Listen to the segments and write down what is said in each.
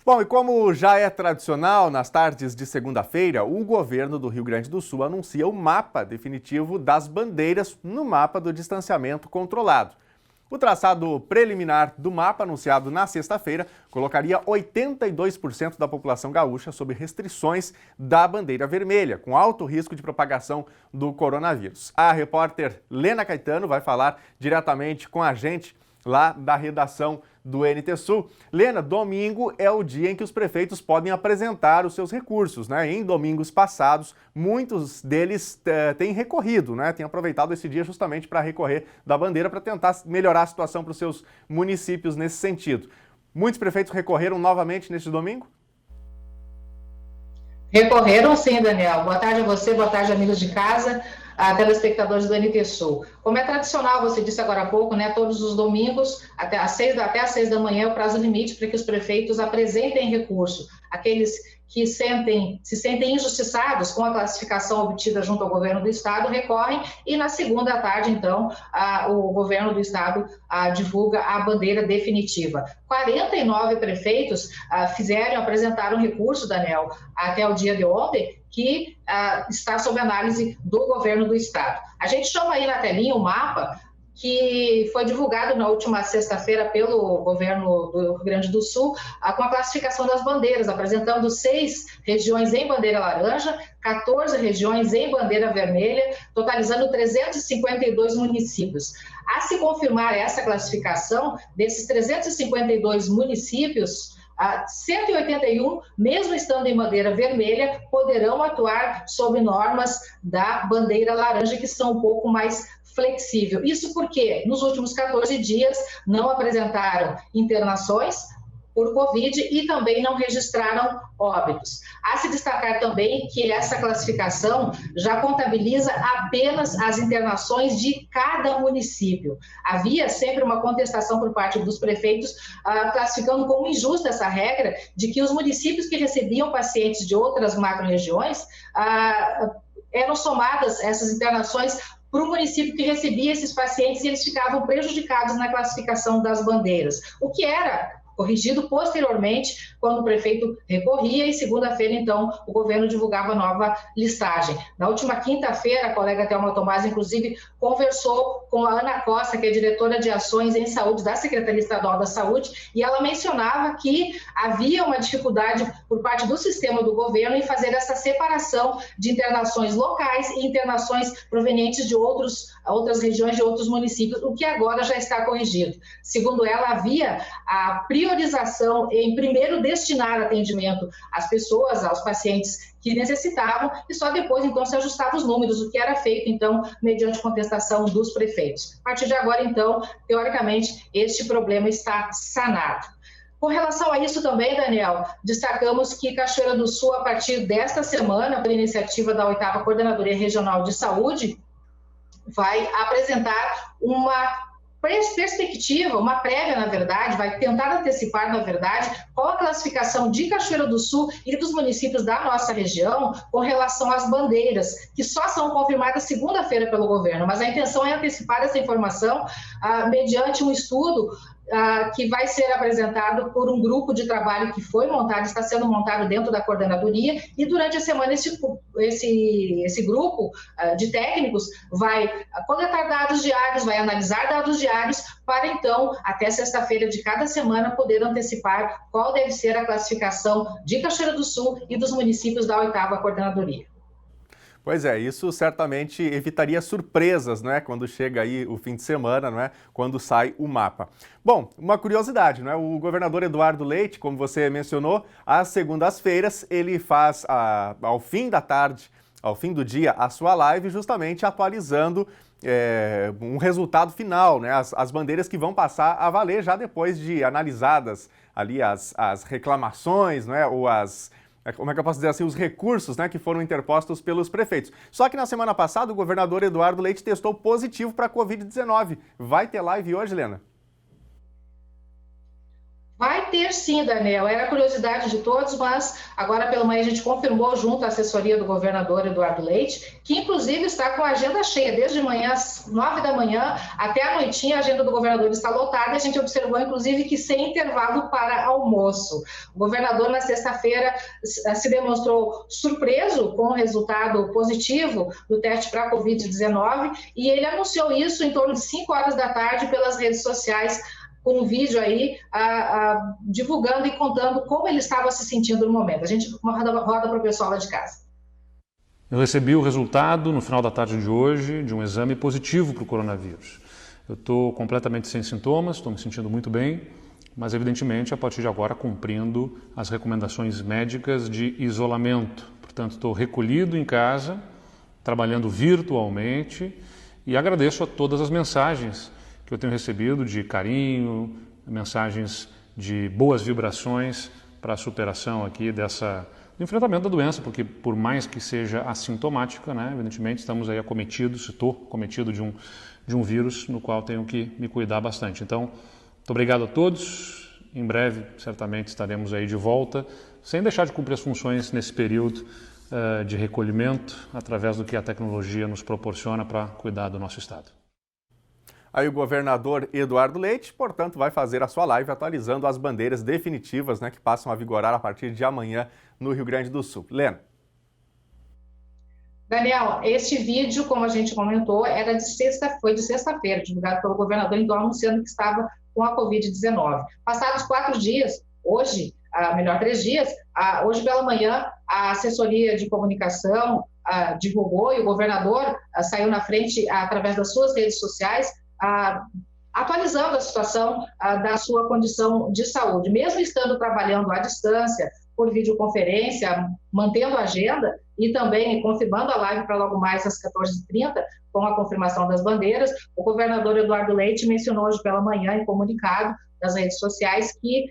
Bom, e como já é tradicional, nas tardes de segunda-feira, o governo do Rio Grande do Sul anuncia o mapa definitivo das bandeiras no mapa do distanciamento controlado. O traçado preliminar do mapa, anunciado na sexta-feira, colocaria 82% da população gaúcha sob restrições da bandeira vermelha, com alto risco de propagação do coronavírus. A repórter Lena Caetano vai falar diretamente com a gente lá da redação do NT Sul. Lena, domingo é o dia em que os prefeitos podem apresentar os seus recursos, né? Em domingos passados, muitos deles têm recorrido, né? Têm aproveitado esse dia justamente para recorrer da bandeira para tentar melhorar a situação para os seus municípios nesse sentido. Muitos prefeitos recorreram novamente neste domingo? Recorreram sim, Daniel. Boa tarde a você, boa tarde, amigos de casa, telespectadores do NT Sul. Como é tradicional, você disse agora há pouco, né, todos os domingos, até às 6 da manhã, é o prazo limite para que os prefeitos apresentem recurso. Aqueles que se sentem injustiçados com a classificação obtida junto ao governo do estado recorrem e na segunda à tarde, então, o governo do estado divulga a bandeira definitiva. 49 prefeitos apresentaram recurso, Daniel, até o dia de ontem, que está sob análise do governo do estado. A gente chama aí na telinha o mapa que foi divulgado na última sexta-feira pelo governo do Rio Grande do Sul, com a classificação das bandeiras, apresentando 6 regiões em bandeira laranja, 14 regiões em bandeira vermelha, totalizando 352 municípios. A se confirmar essa classificação, desses 352 municípios, 181, mesmo estando em bandeira vermelha, poderão atuar sob normas da bandeira laranja, que são um pouco mais flexível. Isso porque nos últimos 14 dias não apresentaram internações por Covid e também não registraram óbitos. Há se destacar também que essa classificação já contabiliza apenas as internações de cada município. Havia sempre uma contestação por parte dos prefeitos, classificando como injusta essa regra de que os municípios que recebiam pacientes de outras macro-regiões eram somadas essas internações para o município que recebia esses pacientes e eles ficavam prejudicados na classificação das bandeiras, o que era corrigido posteriormente quando o prefeito recorria e segunda-feira, então, o governo divulgava nova listagem. Na última quinta-feira, a colega Thelma Tomás, inclusive, conversou com a Ana Costa, que é diretora de ações em saúde da Secretaria Estadual da Saúde, e ela mencionava que havia uma dificuldade por parte do sistema do governo em fazer essa separação de internações locais e internações provenientes de outras regiões, de outros municípios, o que agora já está corrigido. Segundo ela, havia a priorização em primeiro destinar atendimento às pessoas, aos pacientes que necessitavam, e só depois, então, se ajustava os números, o que era feito, então, mediante contestação dos prefeitos. A partir de agora, então, teoricamente, este problema está sanado. Com relação a isso também, Daniel, destacamos que Cachoeira do Sul, a partir desta semana, por iniciativa da 8ª Coordenadoria Regional de Saúde, vai apresentar uma perspectiva, uma prévia, na verdade, vai tentar antecipar, na verdade, qual a classificação de Cachoeira do Sul e dos municípios da nossa região com relação às bandeiras, que só são confirmadas segunda-feira pelo governo, mas a intenção é antecipar essa informação mediante um estudo que vai ser apresentado por um grupo de trabalho que foi montado, está sendo montado dentro da coordenadoria, e durante a semana esse grupo de técnicos vai coletar dados diários, vai analisar dados diários, para então, até sexta-feira de cada semana, poder antecipar qual deve ser a classificação de Cachoeira do Sul e dos municípios da 8ª Coordenadoria. Pois é, isso certamente evitaria surpresas, né, quando chega aí o fim de semana, não é, quando sai o mapa. Bom, uma curiosidade, não é, o governador Eduardo Leite, como você mencionou, às segundas-feiras ele faz, ao fim da tarde, ao fim do dia, a sua live justamente atualizando um resultado final, né, as bandeiras que vão passar a valer já depois de analisadas ali as reclamações, não é, ou como é que eu posso dizer assim, os recursos, né, que foram interpostos pelos prefeitos. Só que na semana passada o governador Eduardo Leite testou positivo para a Covid-19. Vai ter live hoje, Lena? Vai ter sim, Daniel. Era curiosidade de todos, mas agora pela manhã a gente confirmou junto à assessoria do governador Eduardo Leite, que inclusive está com a agenda cheia, desde manhã às 9 da manhã até a noitinha, a agenda do governador está lotada. A gente observou inclusive que sem intervalo para almoço. O governador na sexta-feira se demonstrou surpreso com o resultado positivo do teste para a Covid-19 e ele anunciou isso em torno de 5 horas da tarde pelas redes sociais, com um vídeo aí divulgando e contando como ele estava se sentindo no momento. A gente roda para o pessoal lá de casa. Eu recebi o resultado no final da tarde de hoje de um exame positivo para o coronavírus. Eu estou completamente sem sintomas, estou me sentindo muito bem, mas evidentemente a partir de agora cumprindo as recomendações médicas de isolamento. Portanto, estou recolhido em casa, trabalhando virtualmente e agradeço a todas as mensagens que eu tenho recebido de carinho, mensagens de boas vibrações para a superação aqui do enfrentamento da doença, porque por mais que seja assintomática, né, evidentemente estamos aí acometidos, estou cometido de um vírus no qual tenho que me cuidar bastante. Então, muito obrigado a todos, em breve certamente estaremos aí de volta, sem deixar de cumprir as funções nesse período de recolhimento, através do que a tecnologia nos proporciona para cuidar do nosso estado. Aí o governador Eduardo Leite, portanto, vai fazer a sua live atualizando as bandeiras definitivas, né, que passam a vigorar a partir de amanhã no Rio Grande do Sul. Lena. Daniel, este vídeo, como a gente comentou, foi de sexta-feira, divulgado pelo governador, então anunciando que estava com a Covid-19. Passados 4 dias, hoje, melhor 3 dias, hoje pela manhã, a assessoria de comunicação divulgou e o governador saiu na frente através das suas redes sociais, atualizando a situação da sua condição de saúde. Mesmo estando trabalhando à distância, por videoconferência, mantendo a agenda e também confirmando a live para logo mais às 14h30, com a confirmação das bandeiras, o governador Eduardo Leite mencionou hoje pela manhã em comunicado nas redes sociais que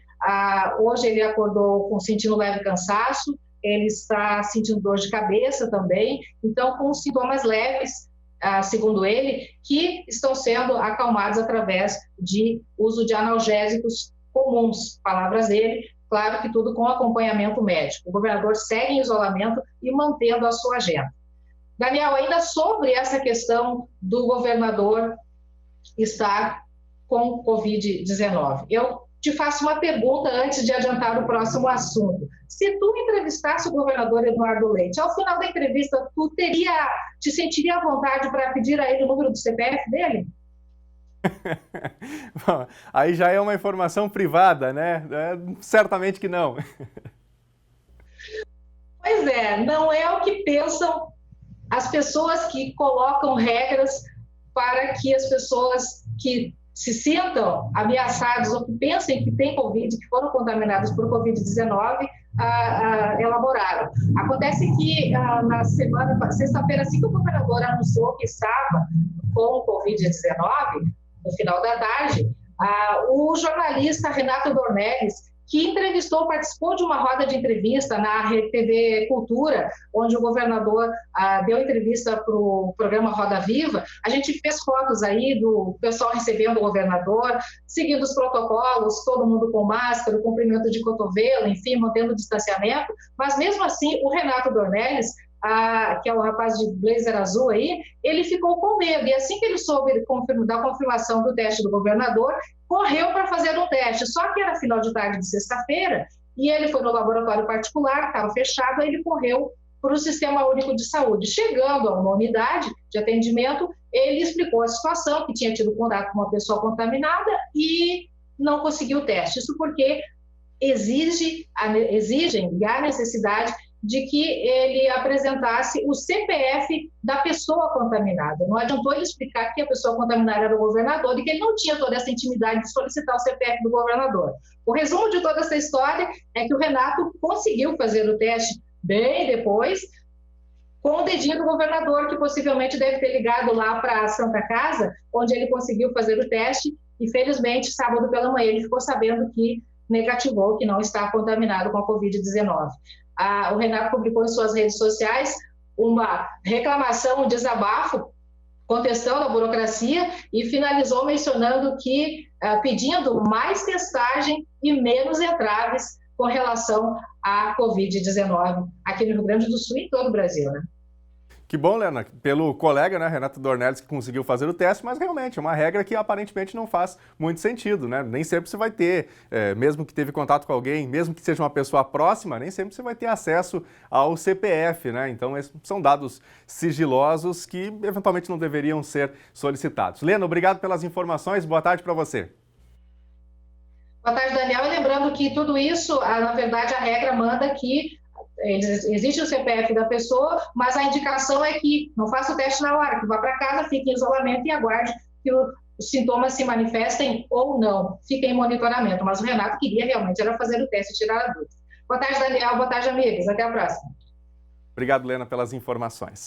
hoje ele acordou sentindo leve cansaço, ele está sentindo dor de cabeça também, então com sintomas leves, segundo ele, que estão sendo acalmados através de uso de analgésicos comuns, palavras dele, claro que tudo com acompanhamento médico. O governador segue em isolamento e mantendo a sua agenda. Daniel, ainda sobre essa questão do governador estar com Covid-19, eu te faço uma pergunta antes de adiantar o próximo assunto. Se tu entrevistasse o governador Eduardo Leite, ao final da entrevista, tu te sentiria à vontade para pedir a ele o número do CPF dele? Bom, aí já é uma informação privada, né? Certamente que não. Pois é, não é o que pensam as pessoas que colocam regras para que as pessoas que se sintam ameaçados ou que pensem que têm Covid, que foram contaminados por Covid-19, elaboraram. Acontece que na sexta-feira, assim que o governador anunciou que estava com Covid-19, no final da tarde, o jornalista Renato Dornelles, que participou de uma roda de entrevista na TV Cultura, onde o governador deu entrevista para o programa Roda Viva. A gente fez fotos aí do pessoal recebendo o governador, seguindo os protocolos, todo mundo com máscara, cumprimento de cotovelo, enfim, mantendo o distanciamento. Mas mesmo assim, o Renato Dornelles, que é o rapaz de blazer azul aí, ele ficou com medo. E assim que ele soube da confirmação do teste do governador, correu para fazer um teste. Só que era final de tarde de sexta-feira e ele foi no laboratório particular, estava fechado, aí ele correu para o Sistema Único de Saúde. Chegando a uma unidade de atendimento, ele explicou a situação, que tinha tido contato com uma pessoa contaminada e não conseguiu o teste. Isso porque exigem e há necessidade de que ele apresentasse o CPF da pessoa contaminada. Não adiantou ele explicar que a pessoa contaminada era o governador e que ele não tinha toda essa intimidade de solicitar o CPF do governador. O resumo de toda essa história é que o Renato conseguiu fazer o teste bem depois, com o dedinho do governador, que possivelmente deve ter ligado lá para a Santa Casa, onde ele conseguiu fazer o teste, e felizmente, sábado pela manhã, ele ficou sabendo que negativou, que não está contaminado com a Covid-19. O Renato publicou em suas redes sociais uma reclamação, um desabafo contestando a burocracia e finalizou mencionando que pedindo mais testagem e menos entraves com relação à Covid-19 aqui no Rio Grande do Sul e em todo o Brasil, né? Que bom, Lena, pelo colega, né, Renato Dornelles, que conseguiu fazer o teste, mas realmente é uma regra que aparentemente não faz muito sentido, né? Nem sempre você vai ter, mesmo que teve contato com alguém, mesmo que seja uma pessoa próxima, nem sempre você vai ter acesso ao CPF, né? Então, esses são dados sigilosos que eventualmente não deveriam ser solicitados. Lena, obrigado pelas informações, boa tarde para você. Boa tarde, Daniel. E lembrando que tudo isso, na verdade, a regra manda que existe o CPF da pessoa, mas a indicação é que não faça o teste na hora, que vá para casa, fique em isolamento e aguarde que os sintomas se manifestem ou não. Fique em monitoramento. Mas o Renato queria realmente era fazer o teste e tirar a dúvida. Boa tarde, Daniel. Boa tarde, amigos. Até a próxima. Obrigado, Lena, pelas informações.